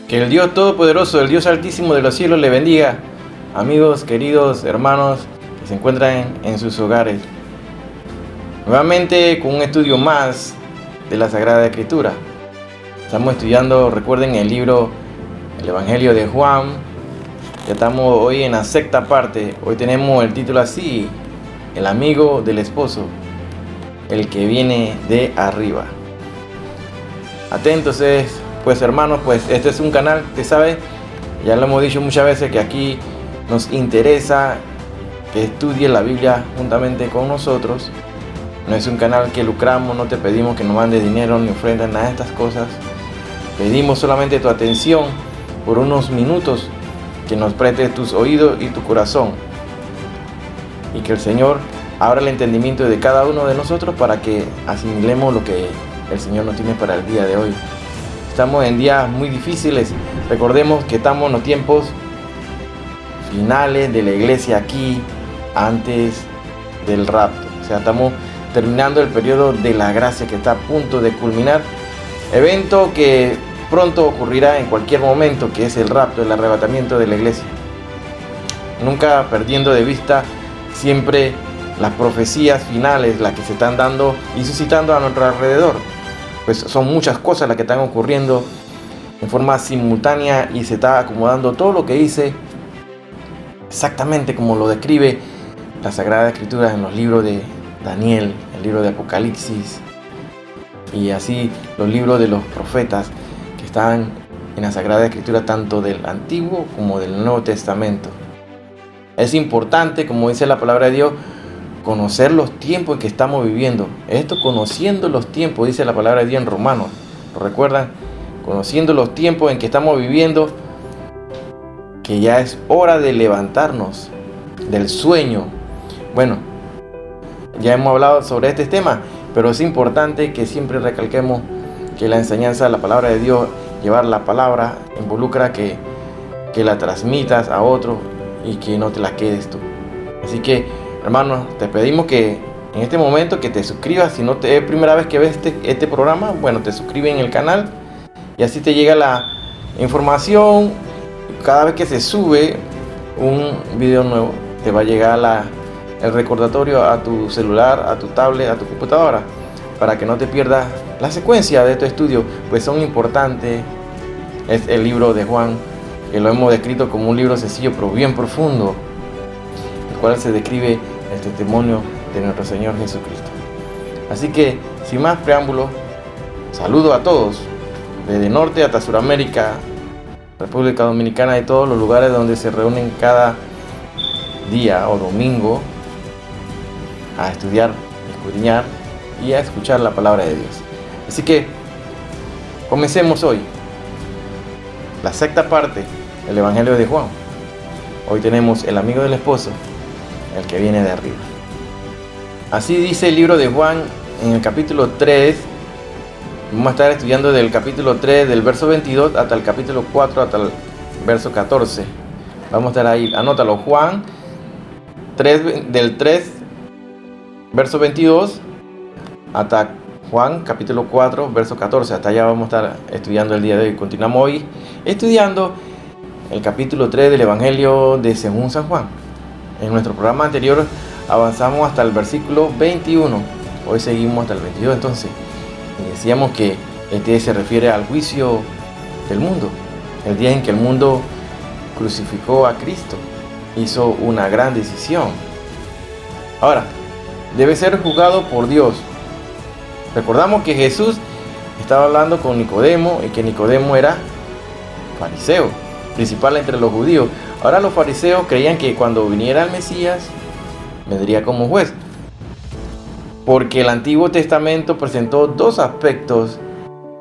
Que el Dios Todopoderoso, el Dios Altísimo de los cielos le bendiga, amigos, queridos, hermanos que se encuentran en sus hogares. Nuevamente con un estudio más de la Sagrada Escritura. Estamos estudiando, recuerden, el libro, el Evangelio de Juan. Ya estamos hoy en la sexta parte. Hoy tenemos el título así: el amigo del esposo, el que viene de arriba. Atentos pues hermanos, pues este es un canal, usted sabe, ya lo hemos dicho muchas veces, que aquí nos interesa que estudie la Biblia juntamente con nosotros. No es un canal que lucramos, no te pedimos que nos mandes dinero ni ofrendas, nada de estas cosas. Pedimos solamente tu atención por unos minutos, que nos prestes tus oídos y tu corazón, y que el Señor abra el entendimiento de cada uno de nosotros para que asimilemos lo que el Señor nos tiene para el día de hoy. Estamos en días muy difíciles. Recordemos que estamos en los tiempos finales de la iglesia aquí, antes del rapto. O sea, estamos terminando el periodo de la gracia que está a punto de culminar. Evento que pronto ocurrirá en cualquier momento, que es el rapto, el arrebatamiento de la iglesia. Nunca perdiendo de vista siempre las profecías finales, las que se están dando y suscitando a nuestro alrededor. Pues son muchas cosas las que están ocurriendo en forma simultánea y se está acomodando todo lo que dice exactamente como lo describe la Sagrada Escritura en los libros de Daniel, el libro de Apocalipsis, y así los libros de los profetas que están en la Sagrada Escritura, tanto del Antiguo como del Nuevo Testamento. Es importante, como dice la palabra de Dios, conocer los tiempos en que estamos viviendo. Esto, conociendo los tiempos, dice la palabra de Dios en Romanos. ¿Lo recuerdan? Conociendo los tiempos en que estamos viviendo, que ya es hora de levantarnos del sueño. Bueno, ya hemos hablado sobre este tema, pero es importante que siempre recalquemos que la enseñanza de la palabra de Dios, llevar la palabra, involucra que la transmitas a otros y que no te la quedes tú. Así que, hermanos, te pedimos que en este momento que te suscribas. Si no es primera vez que ves este programa, bueno, te suscribes en el canal y así te llega la información. Cada vez que se sube un video nuevo, te va a llegar el recordatorio a tu celular, a tu tablet, a tu computadora, para que no te pierdas la secuencia de tu estudio, pues son importantes. Es el libro de Juan, que lo hemos descrito como un libro sencillo pero bien profundo, el cual se describe el testimonio de nuestro Señor Jesucristo. Así que, sin más preámbulos, saludo a todos, desde norte hasta Sudamérica, República Dominicana y todos los lugares donde se reúnen cada día o domingo a estudiar, escudriñar y a escuchar la palabra de Dios. Así que, comencemos hoy la sexta parte del Evangelio de Juan. Hoy tenemos el amigo del esposo, el que viene de arriba. Así dice el libro de Juan en el capítulo 3. Vamos a estar estudiando del capítulo 3, del verso 22 hasta el capítulo 4, hasta el verso 14. Vamos a estar ahí, anótalo, Juan 3, del 3, verso 22 hasta Juan capítulo 4, verso 14. Hasta allá vamos a estar estudiando el día de hoy. Continuamos hoy estudiando el capítulo 3 del Evangelio de según San Juan. En nuestro programa anterior avanzamos hasta el versículo 21. Hoy seguimos hasta el 22 entonces. Y decíamos que este se refiere al juicio del mundo. El día en que el mundo crucificó a Cristo. Hizo una gran decisión. Ahora, debe ser juzgado por Dios. Recordamos que Jesús estaba hablando con Nicodemo y que Nicodemo era fariseo, principal entre los judíos. Ahora los fariseos creían que cuando viniera el Mesías vendría como juez, porque el Antiguo Testamento presentó dos aspectos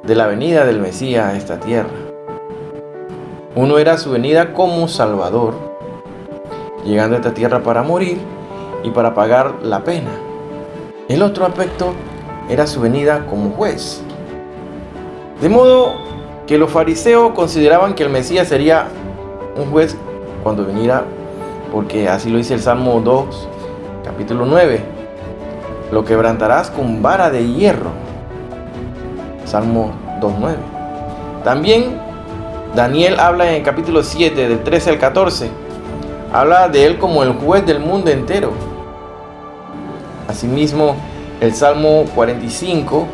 de la venida del Mesías a esta tierra. Uno era su venida como Salvador, llegando a esta tierra para morir y para pagar la pena. El otro aspecto era su venida como juez. De modo que los fariseos consideraban que el Mesías sería un juez cuando viniera, porque así lo dice el Salmo 2, capítulo 9. Lo quebrantarás con vara de hierro. Salmo 2.9. También Daniel habla en el capítulo 7, del 13 al 14. Habla de él como el juez del mundo entero. Asimismo, el Salmo 45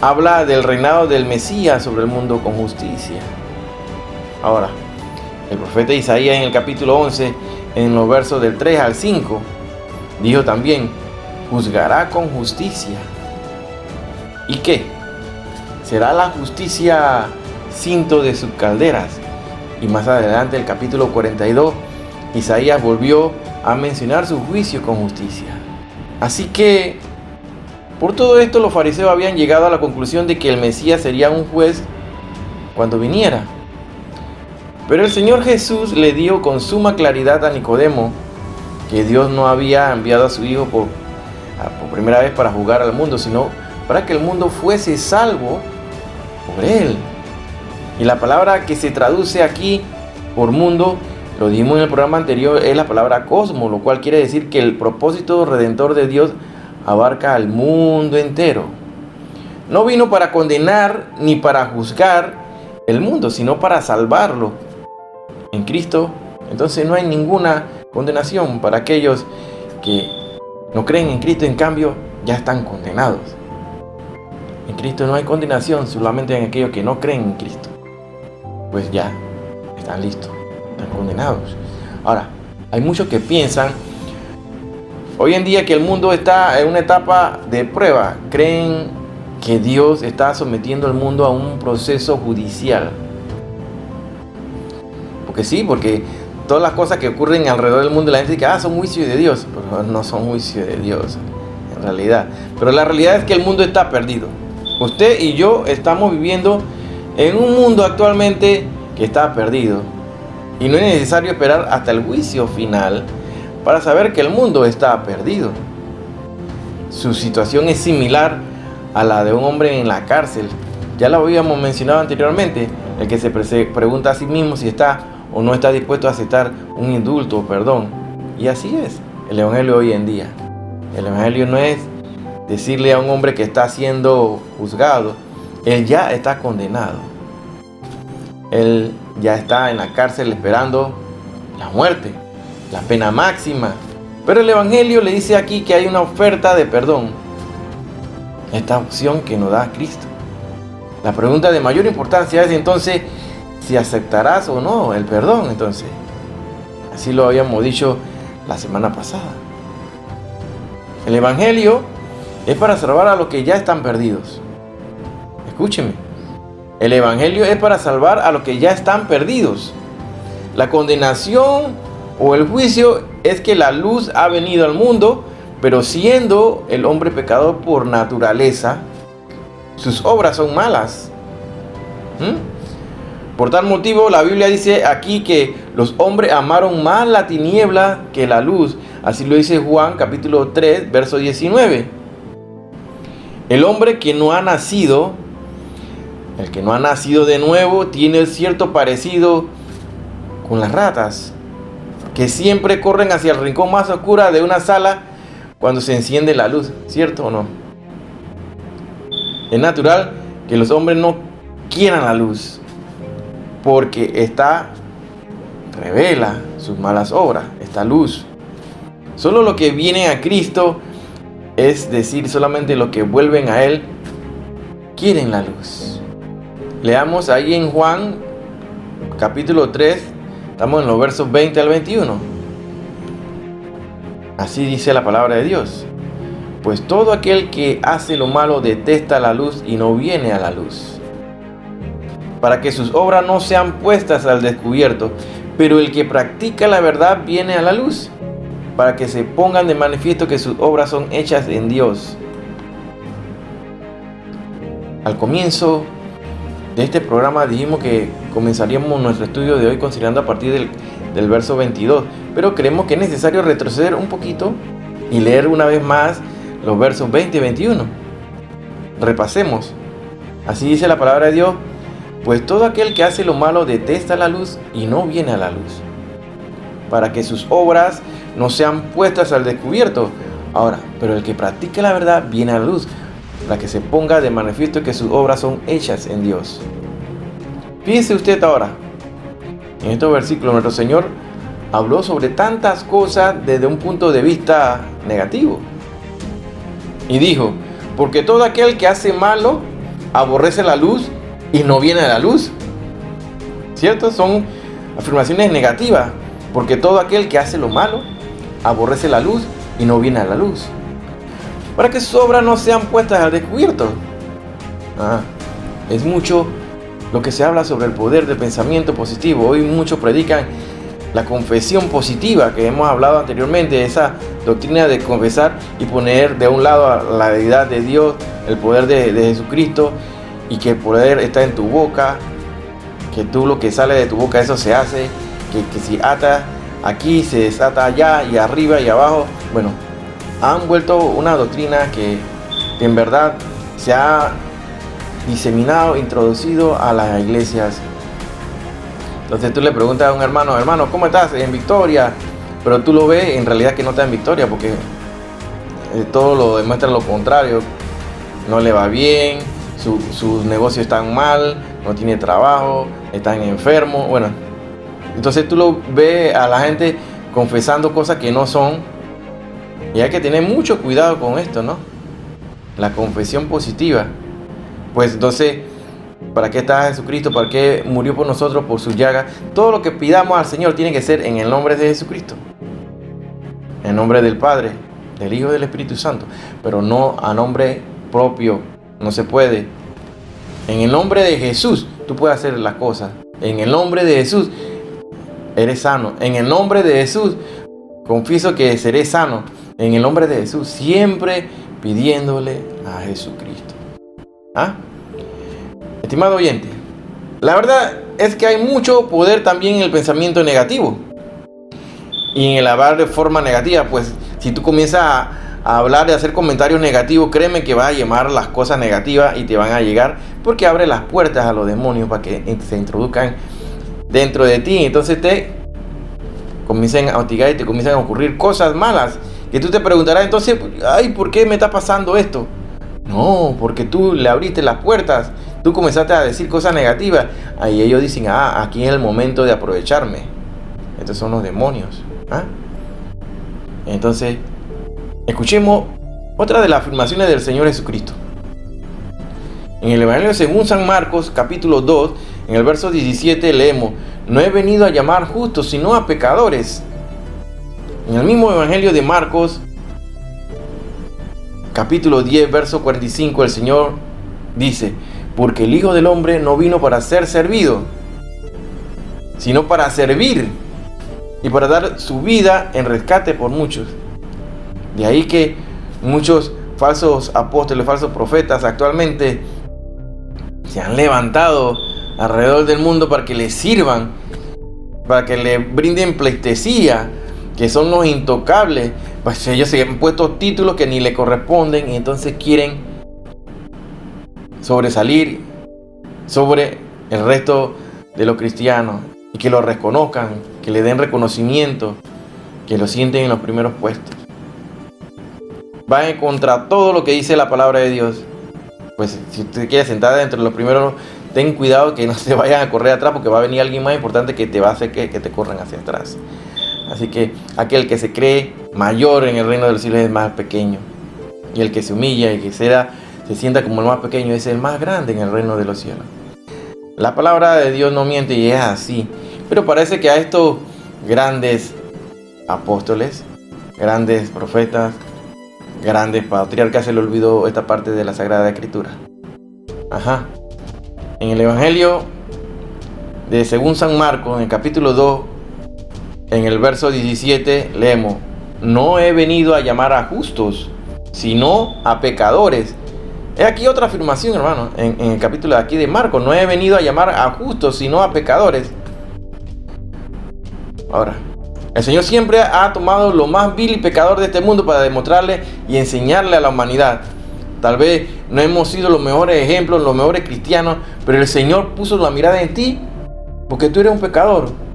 habla del reinado del Mesías sobre el mundo con justicia. Ahora, el profeta Isaías en el capítulo 11, en los versos del 3 al 5, dijo también: juzgará con justicia. ¿Y qué? Será la justicia cinto de sus calderas. Y más adelante, el capítulo 42, Isaías volvió a mencionar su juicio con justicia. Así que, por todo esto, los fariseos habían llegado a la conclusión de que el Mesías sería un juez cuando viniera. Pero el Señor Jesús le dijo con suma claridad a Nicodemo que Dios no había enviado a su Hijo por primera vez para juzgar al mundo, sino para que el mundo fuese salvo por Él. Y la palabra que se traduce aquí por mundo, lo dijimos en el programa anterior, es la palabra cosmos, lo cual quiere decir que el propósito redentor de Dios abarca al mundo entero. No vino para condenar ni para juzgar el mundo, sino para salvarlo. En Cristo, entonces no hay ninguna condenación para aquellos que no creen en Cristo, en cambio ya están condenados. En Cristo no hay condenación, solamente en aquellos que no creen en Cristo. Pues ya están listos, están condenados. Ahora, hay muchos que piensan hoy en día que el mundo está en una etapa de prueba. Creen que Dios está sometiendo al mundo a un proceso judicial. Porque sí, porque todas las cosas que ocurren alrededor del mundo, la gente dice que son juicios de Dios. Pero no son juicios de Dios, en realidad. Pero la realidad es que el mundo está perdido. Usted y yo estamos viviendo en un mundo actualmente que está perdido. Y no es necesario esperar hasta el juicio final para saber que el mundo está perdido. Su situación es similar a la de un hombre en la cárcel. Ya lo habíamos mencionado anteriormente, el que se pregunta a sí mismo si está o no está dispuesto a aceptar un indulto o perdón. Y así es el evangelio hoy en día. El evangelio no es decirle a un hombre que está siendo juzgado, él ya está condenado. Él ya está en la cárcel esperando la muerte, la pena máxima. Pero el evangelio le dice aquí que hay una oferta de perdón. Esta opción que nos da Cristo. La pregunta de mayor importancia es entonces si aceptarás o no el perdón. Entonces, así lo habíamos dicho la semana pasada. El evangelio es para salvar a los que ya están perdidos. Escúcheme. El evangelio es para salvar a los que ya están perdidos. La condenación o el juicio es que la luz ha venido al mundo, pero siendo el hombre pecador por naturaleza, sus obras son malas. Por tal motivo, la Biblia dice aquí que los hombres amaron más la tiniebla que la luz. Así lo dice Juan capítulo 3, verso 19. El hombre que no ha nacido, el que no ha nacido de nuevo, tiene cierto parecido con las ratas, que siempre corren hacia el rincón más oscuro de una sala cuando se enciende la luz. ¿Cierto o no? Es natural que los hombres no quieran la luz, porque esta revela sus malas obras, esta luz. Solo los que vienen a Cristo, es decir, solamente los que vuelven a Él, quieren la luz. Leamos ahí en Juan capítulo 3, estamos en los versos 20 al 21. Así dice la palabra de Dios. Pues todo aquel que hace lo malo detesta la luz y no viene a la luz, para que sus obras no sean puestas al descubierto. Pero el que practica la verdad viene a la luz, para que se pongan de manifiesto que sus obras son hechas en Dios. Al comienzo de este programa dijimos que comenzaríamos nuestro estudio de hoy considerando a partir del verso 22, pero creemos que es necesario retroceder un poquito y leer una vez más los versos 20 y 21. Repasemos. Así dice la palabra de Dios. Pues todo aquel que hace lo malo detesta la luz y no viene a la luz, para que sus obras no sean puestas al descubierto. Ahora, pero el que practica la verdad viene a la luz, para que se ponga de manifiesto que sus obras son hechas en Dios. Fíjese usted ahora, en estos versículos nuestro Señor habló sobre tantas cosas desde un punto de vista negativo. Y dijo, porque todo aquel que hace malo aborrece la luz y no viene a la luz. ¿Cierto? Son afirmaciones negativas. Porque todo aquel que hace lo malo aborrece la luz y no viene a la luz. Para que sus obras no sean puestas al descubierto. Es mucho lo que se habla sobre el poder del pensamiento positivo. Hoy muchos predican la confesión positiva que hemos hablado anteriormente, esa doctrina de confesar y poner de un lado a la deidad de Dios, el poder de Jesucristo, y que el poder está en tu boca, que tú lo que sale de tu boca eso se hace, que si ata aquí se desata allá y arriba y abajo. Bueno, han vuelto una doctrina que en verdad se ha diseminado, introducido a las iglesias. Entonces tú le preguntas a un hermano, ¿cómo estás? En victoria. Pero tú lo ves en realidad que no está en victoria, porque todo lo demuestra lo contrario. No le va bien, sus negocios están mal, no tiene trabajo, están enfermos. Bueno, entonces tú lo ves a la gente confesando cosas que no son. Y hay que tener mucho cuidado con esto, ¿no? La confesión positiva. Pues entonces, ¿para qué está Jesucristo? ¿Para qué murió por nosotros, por sus llagas? Todo lo que pidamos al Señor tiene que ser en el nombre de Jesucristo. En nombre del Padre, del Hijo y del Espíritu Santo. Pero no a nombre propio. No se puede. En el nombre de Jesús, tú puedes hacer las cosas. En el nombre de Jesús, eres sano. En el nombre de Jesús, confieso que seré sano. En el nombre de Jesús, siempre pidiéndole a Jesucristo. Estimado oyente, la verdad es que hay mucho poder también en el pensamiento negativo y en el hablar de forma negativa. Pues si tú comienzas a hablar y a hacer comentarios negativos, créeme que vas a llamar las cosas negativas y te van a llegar, porque abre las puertas a los demonios para que se introduzcan dentro de ti. Entonces te comienzan a hostigar y te comienzan a ocurrir cosas malas que tú te preguntarás entonces, ¿por qué me está pasando esto? No, porque tú le abriste las puertas, tú comenzaste a decir cosas negativas. Ahí ellos dicen, aquí es el momento de aprovecharme. Estos son los demonios. Entonces, escuchemos otra de las afirmaciones del Señor Jesucristo. En el Evangelio según San Marcos, capítulo 2, en el verso 17 leemos, no he venido a llamar justos, sino a pecadores. En el mismo Evangelio de Marcos, capítulo 10, verso 45, el Señor dice, porque el Hijo del Hombre no vino para ser servido, sino para servir y para dar su vida en rescate por muchos. De ahí que muchos falsos apóstoles, falsos profetas actualmente se han levantado alrededor del mundo para que les sirvan, para que le brinden pleitesía, que son los intocables. Pues ellos se han puesto títulos que ni le corresponden y entonces quieren sobresalir sobre el resto de los cristianos y que lo reconozcan, que le den reconocimiento, que lo sienten en los primeros puestos. Va en contra todo lo que dice la palabra de Dios. Pues si usted quiere sentar dentro de los primeros, ten cuidado que no se vayan a correr atrás, porque va a venir alguien más importante que te va a hacer que te corran hacia atrás. Así que aquel que se cree mayor en el reino de los cielos es el más pequeño. Y el que se humilla y que se sienta como el más pequeño es el más grande en el reino de los cielos. La palabra de Dios no miente y es así. Pero parece que a estos grandes apóstoles, grandes profetas, grandes patriarcas se le olvidó esta parte de la Sagrada Escritura. En el Evangelio de según San Marcos, en el capítulo 2, en el verso 17, leemos, no he venido a llamar a justos, sino a pecadores. Es aquí otra afirmación, hermano, en el capítulo de aquí de Marcos, no he venido a llamar a justos, sino a pecadores. Ahora, el Señor siempre ha tomado lo más vil y pecador de este mundo para demostrarle y enseñarle a la humanidad. Tal vez no hemos sido los mejores ejemplos, los mejores cristianos, pero el Señor puso la mirada en ti porque tú eres un pecador.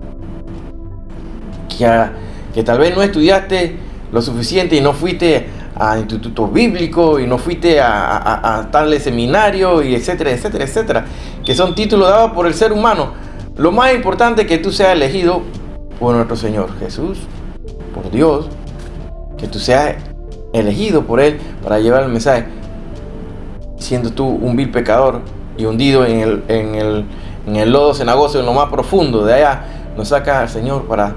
Que tal vez no estudiaste lo suficiente y no fuiste a instituto bíblico y no fuiste a tal seminario y etcétera, etcétera, etcétera, que son títulos dados por el ser humano. Lo más importante es que tú seas elegido por nuestro Señor Jesús, por Dios, que tú seas elegido por Él para llevar el mensaje, siendo tú un vil pecador y hundido en el lodo cenagoso, en lo más profundo. De allá nos saca el Señor para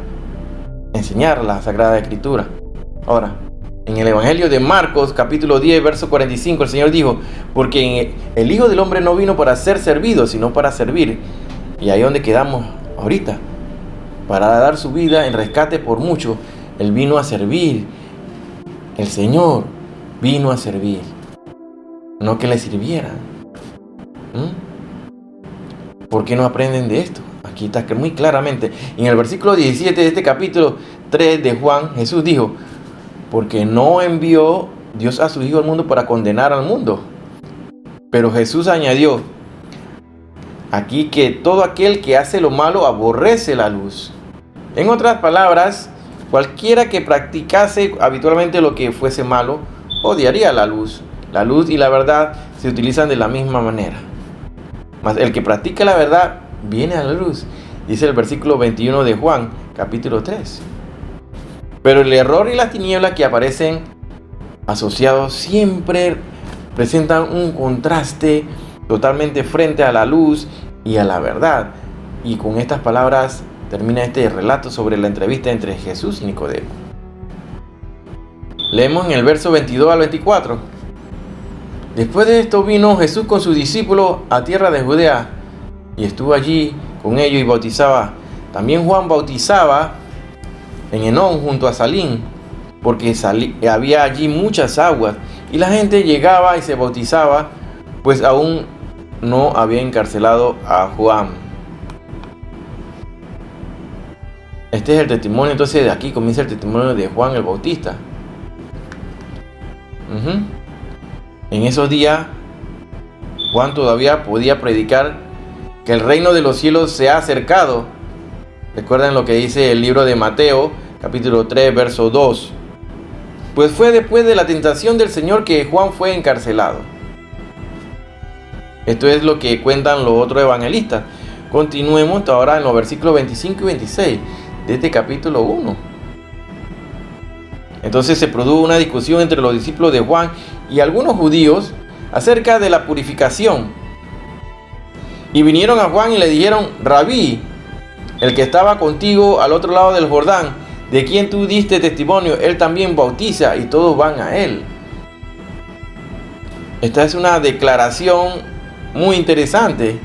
enseñar la Sagrada Escritura. Ahora, en el Evangelio de Marcos, capítulo 10, verso 45, el Señor dijo: porque el Hijo del Hombre no vino para ser servido, sino para servir. Y ahí es donde quedamos ahorita, para dar su vida en rescate por muchos. Él vino a servir. El Señor vino a servir, no que le sirvieran. ¿Por qué no aprenden de esto? Aquí está muy claramente. En el versículo 17 de este capítulo 3 de Juan, Jesús dijo: porque no envió Dios a su Hijo al mundo para condenar al mundo. Pero Jesús añadió aquí que todo aquel que hace lo malo aborrece la luz. En otras palabras, cualquiera que practicase habitualmente lo que fuese malo, odiaría la luz. La luz y la verdad se utilizan de la misma manera. Mas el que practica la verdad viene a la luz, dice el versículo 21 de Juan, capítulo 3. Pero el error y las tinieblas que aparecen asociados siempre presentan un contraste totalmente frente a la luz y a la verdad. Y con estas palabras termina este relato sobre la entrevista entre Jesús y Nicodemo. Leemos en el verso 22 al 24. Después de esto vino Jesús con sus discípulos a tierra de Judea y estuvo allí con ellos y bautizaba. También Juan bautizaba en Enón junto a Salim, porque había allí muchas aguas y la gente llegaba y se bautizaba, pues aún no había encarcelado a Juan. Este es el testimonio, entonces de aquí comienza el testimonio de Juan el Bautista. En esos días, Juan todavía podía predicar que el reino de los cielos se ha acercado. Recuerden lo que dice el libro de Mateo, capítulo 3, verso 2. Pues fue después de la tentación del Señor que Juan fue encarcelado. Esto es lo que cuentan los otros evangelistas. Continuemos ahora en los versículos 25 y 26 de este capítulo 1. Entonces se produjo una discusión entre los discípulos de Juan y algunos judíos acerca de la purificación. Y vinieron a Juan y le dijeron: Rabí, el que estaba contigo al otro lado del Jordán, de quien tú diste testimonio, él también bautiza y todos van a él. Esta es una declaración muy interesante.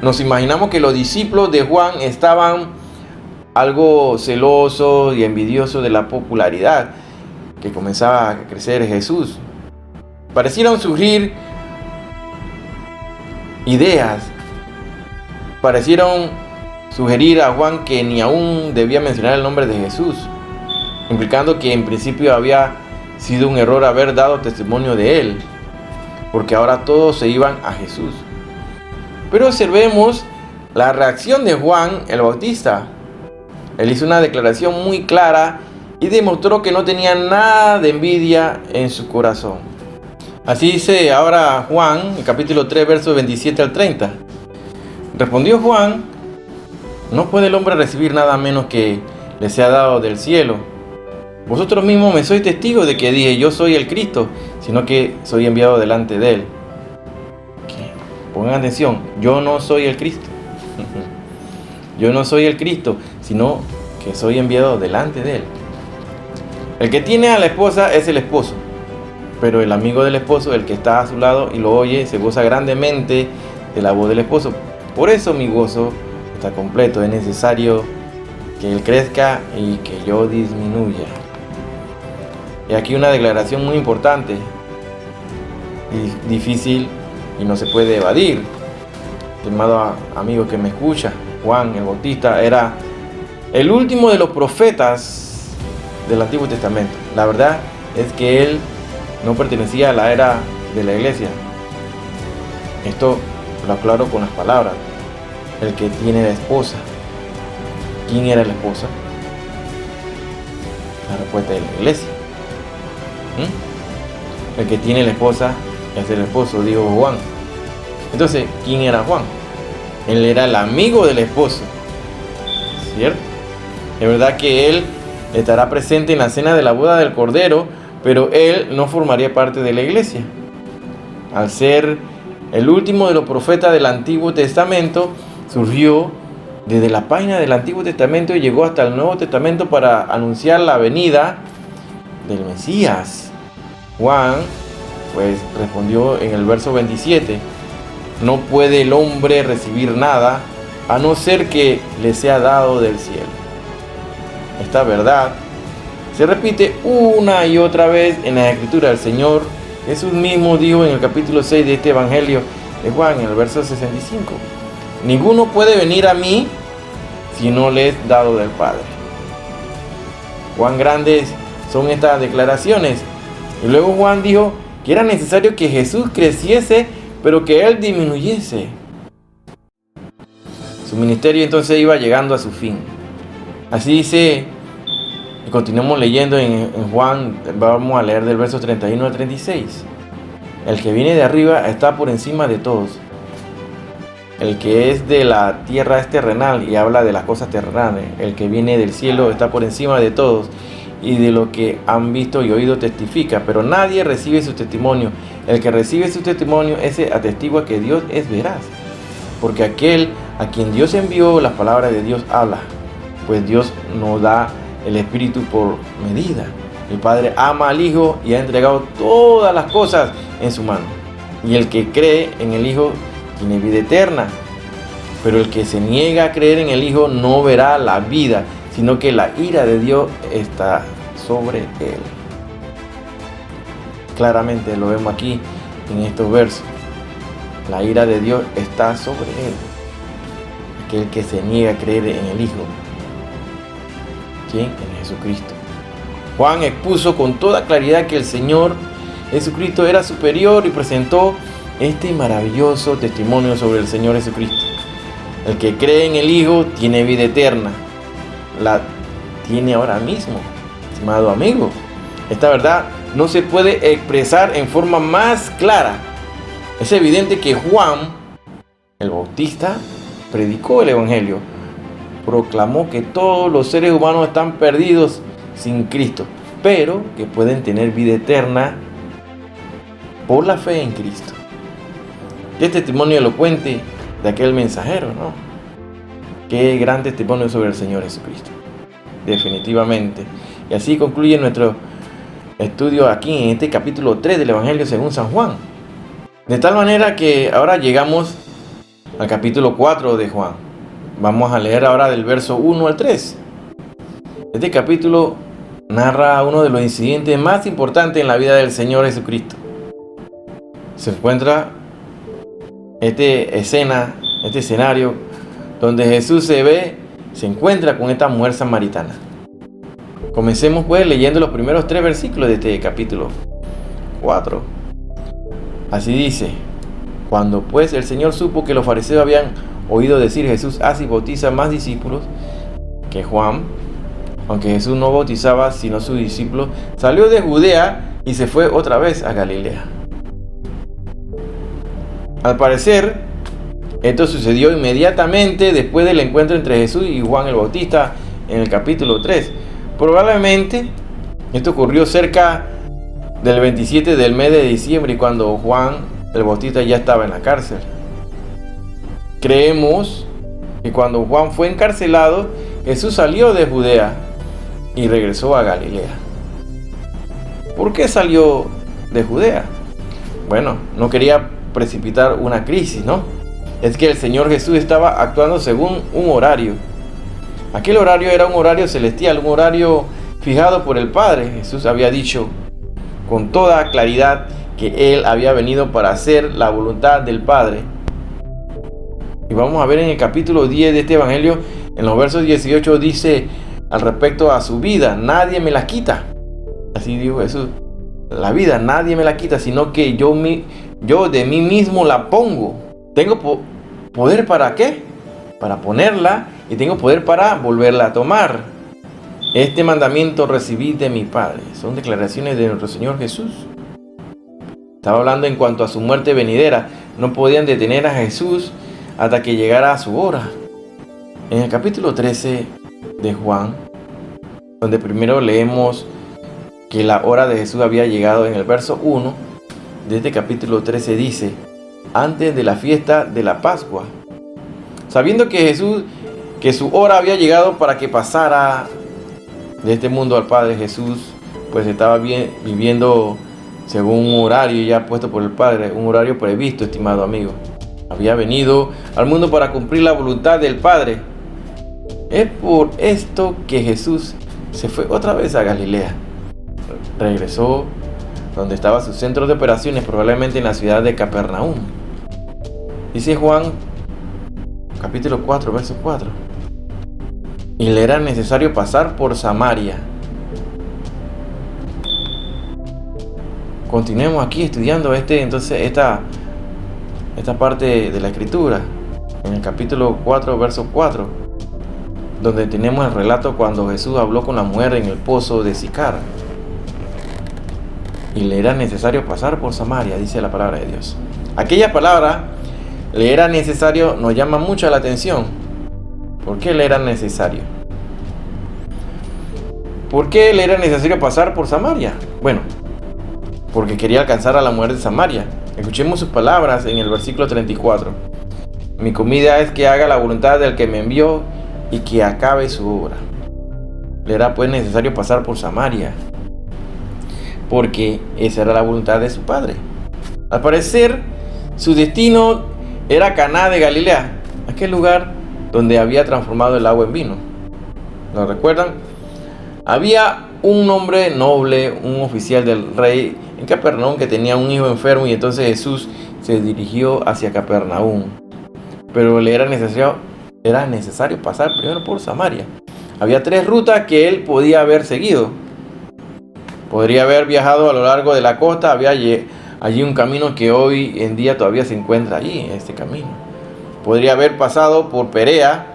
Nos imaginamos que los discípulos de Juan estaban algo celosos y envidiosos de la popularidad que comenzaba a crecer Jesús. Parecieron surgir ideas, parecieron sugerir a Juan que ni aún debía mencionar el nombre de Jesús, implicando que en principio había sido un error haber dado testimonio de él, porque ahora todos se iban a Jesús. Pero observemos la reacción de Juan el Bautista. Él hizo una declaración muy clara y demostró que no tenía nada de envidia en su corazón. Así dice ahora Juan, en capítulo 3, versos 27 al 30. Respondió Juan: no puede el hombre recibir nada menos que le sea dado del cielo. Vosotros mismos me sois testigos de que dije: yo soy el Cristo, sino que soy enviado delante de él. Pongan atención, yo no soy el Cristo. Yo no soy el Cristo, sino que soy enviado delante de él. El que tiene a la esposa es el esposo, pero el amigo del esposo, el que está a su lado y lo oye, se goza grandemente de la voz del esposo. Por eso mi gozo está completo. Es necesario que él crezca y que yo disminuya. Y aquí una declaración muy importante y difícil y no se puede evadir. Estimado amigo que me escucha, Juan el Bautista era el último de los profetas del Antiguo Testamento. La verdad es que él no pertenecía a la era de la iglesia. Esto lo aclaro con las palabras: el que tiene la esposa. ¿Quién era la esposa? La respuesta de la iglesia. El que tiene la esposa es el esposo, dijo Juan. Entonces, ¿quién era Juan? Él era el amigo del esposo, ¿cierto? Es verdad que él estará presente en la cena de la boda del Cordero, pero él no formaría parte de la iglesia. Al ser el último de los profetas del Antiguo Testamento, surgió desde la página del Antiguo Testamento y llegó hasta el Nuevo Testamento para anunciar la venida del Mesías. Juan, pues, respondió en el verso 27: no puede el hombre recibir nada a no ser que le sea dado del cielo. Esta verdad se repite una y otra vez en la Escritura. El Señor Jesús mismo dijo en el capítulo 6 de este Evangelio de Juan, en el verso 65: ninguno puede venir a mí si no le es dado del Padre. Cuán grandes son estas declaraciones. Y luego Juan dijo que era necesario que Jesús creciese, pero que él disminuyese. Su ministerio entonces iba llegando a su fin. Así dice, y continuamos leyendo en Juan, vamos a leer del verso 31 al 36. El que viene de arriba está por encima de todos. El que es de la tierra es terrenal y habla de las cosas terrenales. El que viene del cielo está por encima de todos, y de lo que han visto y oído testifica, pero nadie recibe su testimonio. El que recibe su testimonio, ese atestigua que Dios es veraz, porque aquel a quien Dios envió, las palabras de Dios habla, pues Dios no da el Espíritu por medida. El Padre ama al Hijo y ha entregado todas las cosas en su mano. Y el que cree en el Hijo tiene vida eterna, pero el que se niega a creer en el Hijo no verá la vida, sino que la ira de Dios está sobre él. Claramente lo vemos aquí en estos versos. La ira de Dios está sobre él, aquel que se niega a creer en el Hijo. ¿Quién? En Jesucristo. Juan expuso con toda claridad que el Señor Jesucristo era superior y presentó este maravilloso testimonio sobre el Señor Jesucristo. El que cree en el Hijo tiene vida eterna. La tiene ahora mismo, estimado amigo. Esta verdad no se puede expresar en forma más clara. Es evidente que Juan, el Bautista, predicó el Evangelio. Proclamó que todos los seres humanos están perdidos sin Cristo, pero que pueden tener vida eterna por la fe en Cristo. Qué testimonio elocuente de aquel mensajero, ¿no? Qué gran testimonio sobre el Señor Jesucristo. Definitivamente. Y así concluye nuestro estudio aquí en este capítulo 3 del Evangelio según San Juan. De tal manera que ahora llegamos al capítulo 4 de Juan. Vamos a leer ahora del verso 1 al 3. Este capítulo narra uno de los incidentes más importantes en la vida del Señor Jesucristo. Se encuentra este escenario donde Jesús se encuentra con esta mujer samaritana. Comencemos pues leyendo los primeros 3 versículos de este capítulo 4. Así dice: cuando pues el Señor supo que los fariseos habían oído decir: Jesús hace y bautiza más discípulos que Juan, aunque Jesús no bautizaba sino sus discípulos, salió de Judea y se fue otra vez a Galilea. Al parecer, esto sucedió inmediatamente después del encuentro entre Jesús y Juan el Bautista en el capítulo 3. Probablemente esto ocurrió cerca del 27 del mes de diciembre, cuando Juan el Bautista ya estaba en la cárcel. Creemos que cuando Juan fue encarcelado, Jesús salió de Judea y regresó a Galilea. ¿Por qué salió de Judea? Bueno, no quería precipitar una crisis, ¿no? Es que el Señor Jesús estaba actuando según un horario. Aquel horario era un horario celestial, un horario fijado por el Padre. Jesús había dicho con toda claridad que Él había venido para hacer la voluntad del Padre. Y vamos a ver en el capítulo 10 de este Evangelio, en los versos 18, dice al respecto a su vida: nadie me la quita. Así dijo Jesús: la vida nadie me la quita, sino que yo de mí mismo la pongo. Tengo poder ¿para qué? Para ponerla, y tengo poder para volverla a tomar. Este mandamiento recibí de mi Padre. Son declaraciones de nuestro Señor Jesús. Estaba hablando en cuanto a su muerte venidera. No podían detener a Jesús hasta que llegara a su hora. En el capítulo 13 de Juan, donde primero leemos que la hora de Jesús había llegado, en el verso 1 de este capítulo 13 dice: antes de la fiesta de la Pascua, sabiendo que su hora había llegado para que pasara de este mundo al Padre, Jesús pues estaba viviendo según un horario ya puesto por el Padre, un horario previsto, estimado amigo. Había venido al mundo para cumplir la voluntad del Padre. Es por esto que Jesús se fue otra vez a Galilea. Regresó donde estaba su centro de operaciones, probablemente en la ciudad de Capernaum. Dice Juan, capítulo 4, verso 4. Y le era necesario pasar por Samaria. Continuemos aquí estudiando esta parte de la escritura, en el capítulo 4, verso 4, donde tenemos el relato cuando Jesús habló con la mujer en el pozo de Sicar. Y le era necesario pasar por Samaria, dice la palabra de Dios. Aquella palabra, le era necesario, nos llama mucho la atención. ¿Por qué le era necesario? ¿Por qué le era necesario pasar por Samaria? Bueno, porque quería alcanzar a la mujer de Samaria. Escuchemos sus palabras en el versículo 34. Mi comida es que haga la voluntad del que me envió y que acabe su obra. Le era pues necesario pasar por Samaria, porque esa era la voluntad de su padre. Al parecer, su destino era Caná de Galilea, aquel lugar donde había transformado el agua en vino. ¿Lo recuerdan? Había un hombre noble, un oficial del rey en Capernaum que tenía un hijo enfermo, y entonces Jesús se dirigió hacia Capernaum. Pero le era necesario pasar primero por Samaria. Había 3 rutas que él podía haber seguido. Podría haber viajado a lo largo de la costa. Había allí un camino que hoy en día todavía se encuentra allí, este camino. Podría haber pasado por Perea,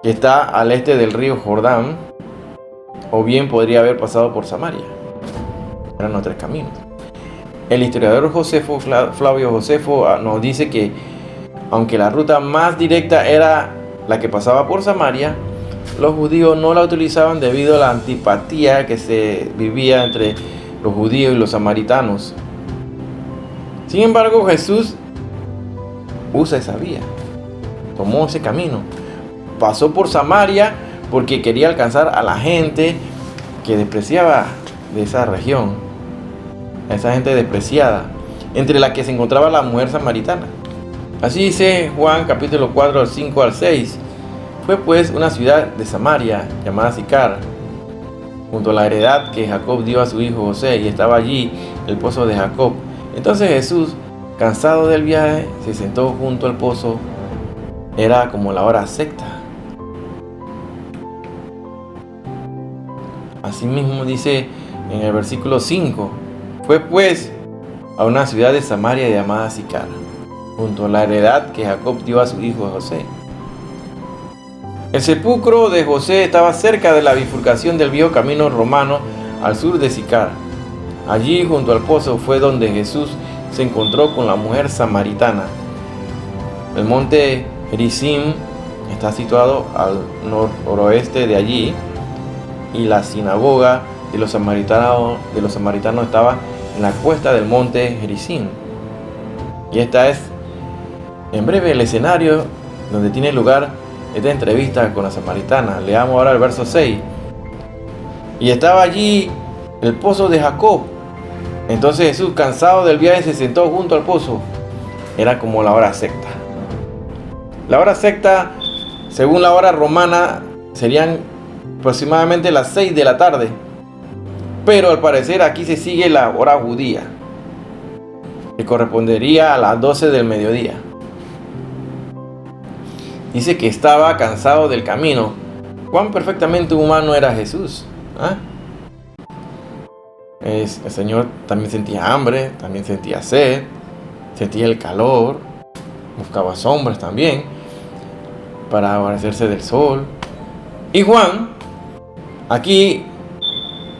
que está al este del río Jordán, o bien podría haber pasado por Samaria. Eran los 3 caminos. El historiador Flavio Josefo nos dice que aunque la ruta más directa era la que pasaba por Samaria, los judíos no la utilizaban debido a la antipatía que se vivía entre los judíos y los samaritanos. Sin embargo, Jesús usa esa vía. Tomó ese camino, pasó por Samaria porque quería alcanzar a la gente que despreciaba de esa región, a esa gente despreciada, entre la que se encontraba la mujer samaritana. Así dice Juan capítulo 4, 5 al 6. Fue pues una ciudad de Samaria llamada Sicar, junto a la heredad que Jacob dio a su hijo José, y estaba allí el pozo de Jacob. Entonces Jesús, cansado del viaje, se sentó junto al pozo. Era como la hora sexta. Asimismo dice en el versículo 5: fue pues a una ciudad de Samaria llamada Sicar, junto a la heredad que Jacob dio a su hijo José. El sepulcro de José estaba cerca de la bifurcación del viejo camino romano al sur de Sicar. Allí, junto al pozo, fue donde Jesús se encontró con la mujer samaritana. El monte Gerizim está situado al noroeste de allí, y la sinagoga de los samaritanos estaba en la cuesta del monte Gerizim. Y esta es en breve el escenario donde tiene lugar esta entrevista con la samaritana. Leamos ahora el verso 6. Y estaba allí el pozo de Jacob. Entonces Jesús, cansado del viaje, se sentó junto al pozo. Era como la hora sexta. La hora sexta, según la hora romana, serían aproximadamente las 6 de la tarde. Pero al parecer aquí se sigue la hora judía, que correspondería a las 12 del mediodía. Dice que estaba cansado del camino. ¿Cuán perfectamente humano era Jesús? El Señor también sentía hambre, también sentía sed, sentía el calor, buscaba sombras también para guarecerse del sol. Y Juan, Aquí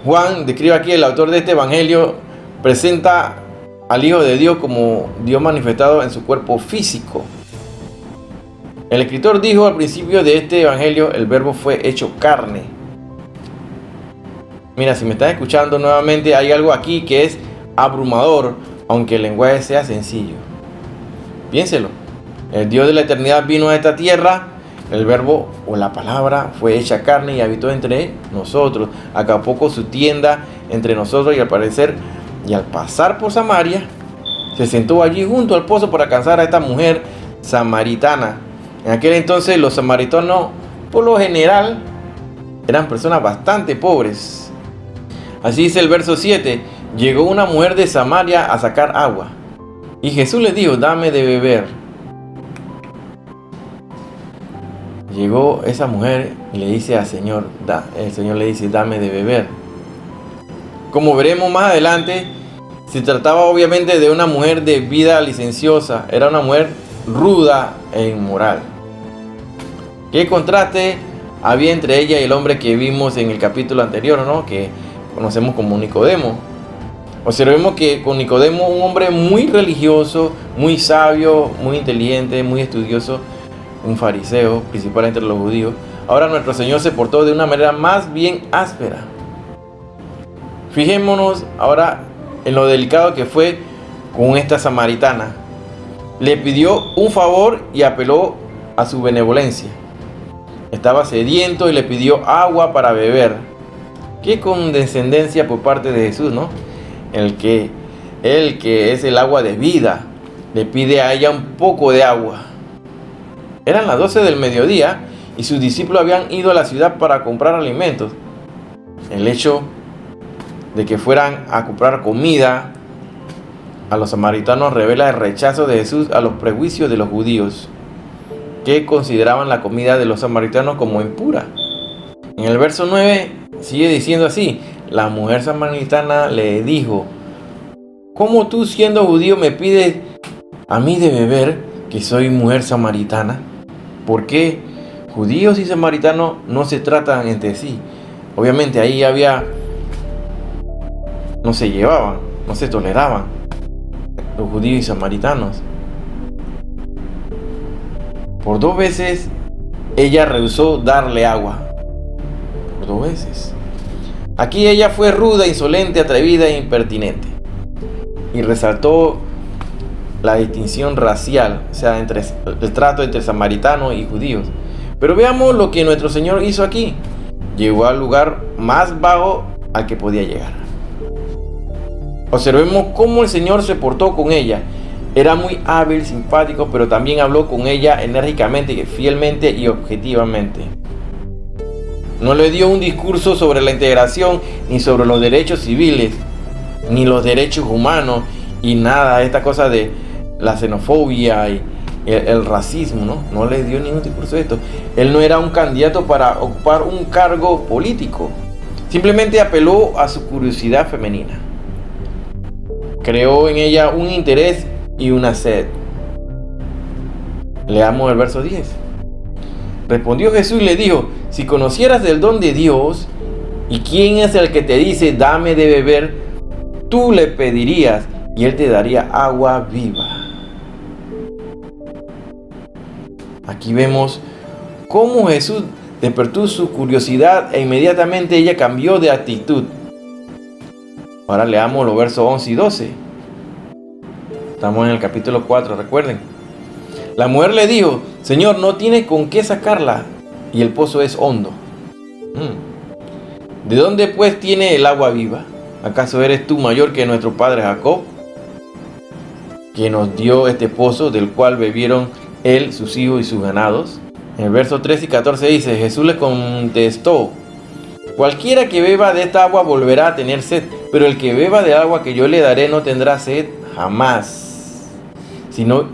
Juan describe aquí, el autor de este evangelio presenta al Hijo de Dios como Dios manifestado en su cuerpo físico. El escritor dijo al principio de este evangelio, el verbo fue hecho carne. Mira, si me estás escuchando nuevamente, hay algo aquí que es abrumador, aunque el lenguaje sea sencillo. Piénselo. El Dios de la eternidad vino a esta tierra, el verbo o la palabra fue hecha carne y habitó entre nosotros. Acapó su tienda entre nosotros y al pasar por Samaria, se sentó allí junto al pozo para alcanzar a esta mujer samaritana. En aquel entonces los samaritanos, por lo general, eran personas bastante pobres. Así dice el verso 7, llegó una mujer de Samaria a sacar agua. Y Jesús le dijo, dame de beber. Llegó esa mujer y le dice al Señor, el Señor le dice, dame de beber. Como veremos más adelante, se trataba obviamente de una mujer de vida licenciosa. Era una mujer ruda e inmoral. ¿Qué contraste había entre ella y el hombre que vimos en el capítulo anterior, ¿no? Que conocemos como Nicodemo? Observemos que con Nicodemo, un hombre muy religioso, muy sabio, muy inteligente, muy estudioso, un fariseo, principal entre los judíos, ahora nuestro Señor se portó de una manera más bien áspera. Fijémonos ahora en lo delicado que fue con esta samaritana. Le pidió un favor y apeló a su benevolencia. Estaba sediento y le pidió agua para beber. Qué condescendencia por parte de Jesús, ¿no? El que es el agua de vida, le pide a ella un poco de agua. Eran las 12 del mediodía y sus discípulos habían ido a la ciudad para comprar alimentos. El hecho de que fueran a comprar comida a los samaritanos revela el rechazo de Jesús a los prejuicios de los judíos, que consideraban la comida de los samaritanos como impura. En el verso 9 sigue diciendo así, la mujer samaritana le dijo, ¿cómo tú siendo judío me pides a mí de beber, que soy mujer samaritana? ¿Por qué judíos y samaritanos no se tratan entre sí? Obviamente ahí no se llevaban, no se toleraban los judíos y samaritanos. Por 2 veces ella rehusó darle agua. Por 2 veces. Aquí ella fue ruda, insolente, atrevida e impertinente. Y resaltó la distinción racial, o sea, entre el trato entre samaritanos y judíos. Pero veamos lo que nuestro Señor hizo aquí. Llegó al lugar más bajo al que podía llegar. Observemos cómo el Señor se portó con ella. Era muy hábil, simpático, pero también habló con ella enérgicamente, fielmente y objetivamente. No le dio un discurso sobre la integración, ni sobre los derechos civiles, ni los derechos humanos, y nada, esta cosa de la xenofobia y el racismo, ¿no? No le dio ningún discurso de esto. Él no era un candidato para ocupar un cargo político. Simplemente apeló a su curiosidad femenina. Creó en ella un interés y una sed. Leamos el verso 10. Respondió Jesús y le dijo, si conocieras el don de Dios y quién es el que te dice, dame de beber, tú le pedirías y él te daría agua viva. Aquí vemos cómo Jesús despertó su curiosidad e inmediatamente ella cambió de actitud. Ahora leamos los versos 11 y 12. Estamos en el capítulo 4, recuerden. La mujer le dijo, Señor, no tiene con qué sacarla y el pozo es hondo. ¿De dónde pues tiene el agua viva? ¿Acaso eres tú mayor que nuestro padre Jacob, que nos dio este pozo del cual bebieron él, sus hijos y sus ganados? En el verso 13 y 14 dice, Jesús le contestó, cualquiera que beba de esta agua volverá a tener sed, pero el que beba del agua que yo le daré no tendrá sed jamás, sino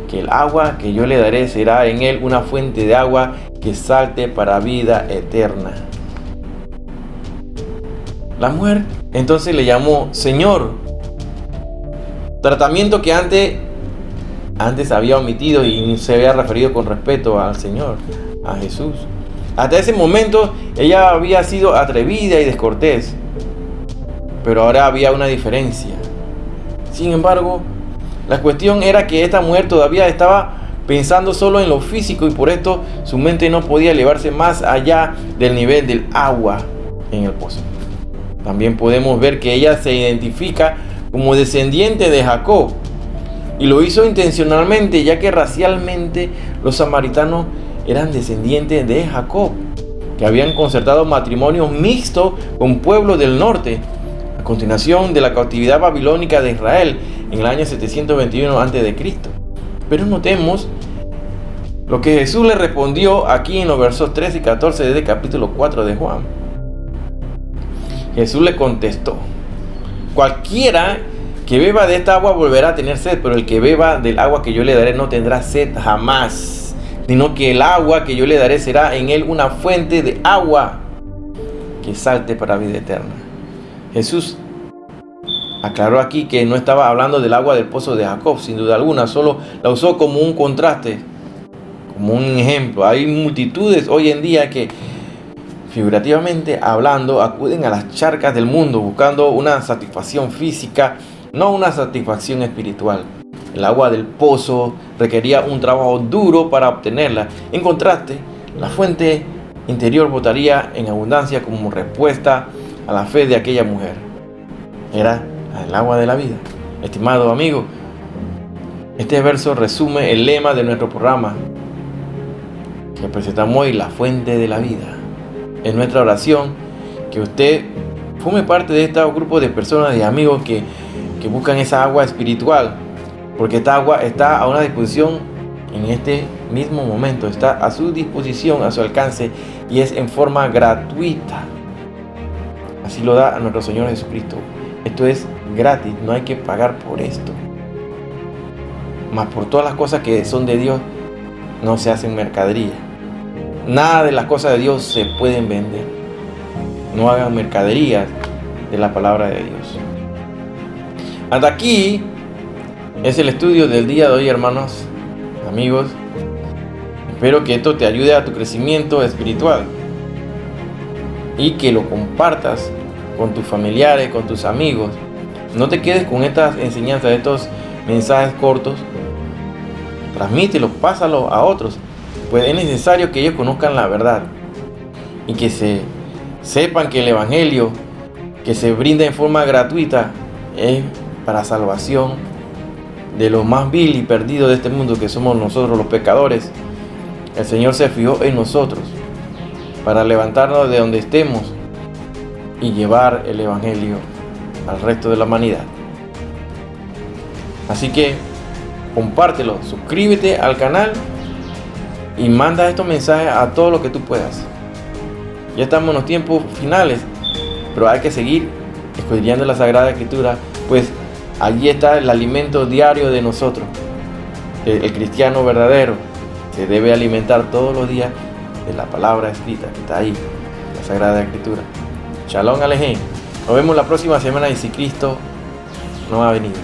que el agua que yo le daré será en él una fuente de agua que salte para vida eterna. La mujer entonces le llamó Señor, tratamiento que antes había omitido y se había referido con respeto al Señor, a Jesús. Hasta ese momento ella había sido atrevida y descortés, pero ahora había una diferencia. Sin embargo, la cuestión era que esta mujer todavía estaba pensando solo en lo físico y por esto su mente no podía elevarse más allá del nivel del agua en el pozo. También podemos ver que ella se identifica como descendiente de Jacob y lo hizo intencionalmente, ya que racialmente los samaritanos eran descendientes de Jacob, que habían concertado matrimonios mixtos con pueblos del norte a continuación de la cautividad babilónica de Israel en el año 721 a.C. Pero notemos lo que Jesús le respondió aquí en los versos 13 y 14 del capítulo 4 de Juan. Jesús le contestó: cualquiera que beba de esta agua volverá a tener sed, pero el que beba del agua que yo le daré no tendrá sed jamás, sino que el agua que yo le daré será en él una fuente de agua que salte para vida eterna. Jesús aclaró aquí que no estaba hablando del agua del pozo de Jacob, sin duda alguna, solo la usó como un contraste, como un ejemplo. Hay multitudes hoy en día que, figurativamente hablando, acuden a las charcas del mundo buscando una satisfacción física, no una satisfacción espiritual. El agua del pozo requería un trabajo duro para obtenerla. En contraste, la fuente interior brotaría en abundancia como respuesta a la fe de aquella mujer. Era el agua de la vida. Estimado amigo, este verso resume el lema de nuestro programa que presentamos hoy, la fuente de la vida. Es nuestra oración que usted forme parte de este grupo de personas, de amigos que buscan esa agua espiritual, porque esta agua está a una disposición en este mismo momento, está a su disposición, a su alcance, y es en forma gratuita. Así lo da a nuestro Señor Jesucristo. Esto es gratis, no hay que pagar por esto. Mas por todas las cosas que son de Dios no se hacen mercadería. Nada de las cosas de Dios se pueden vender. No hagan mercaderías de la palabra de Dios. Hasta aquí es el estudio del día de hoy, hermanos, amigos. Espero que esto te ayude a tu crecimiento espiritual y que lo compartas con tus familiares, con tus amigos. No te quedes con estas enseñanzas, estos mensajes cortos. Transmítelo, pásalo a otros. Pues es necesario que ellos conozcan la verdad y que sepan que el evangelio que se brinda en forma gratuita es para salvación de lo más vil y perdido de este mundo, que somos nosotros los pecadores. El Señor se fijó en nosotros para levantarnos de donde estemos y llevar el evangelio al resto de la humanidad. Así que compártelo, suscríbete al canal y manda estos mensajes a todo lo que tú puedas. Ya estamos en los tiempos finales, pero hay que seguir escudriñando la Sagrada Escritura, pues allí está el alimento diario de nosotros. El cristiano verdadero se debe alimentar todos los días de la palabra escrita que está ahí, la Sagrada Escritura. Shalom Alejem. Nos vemos la próxima semana y si Cristo no ha venido.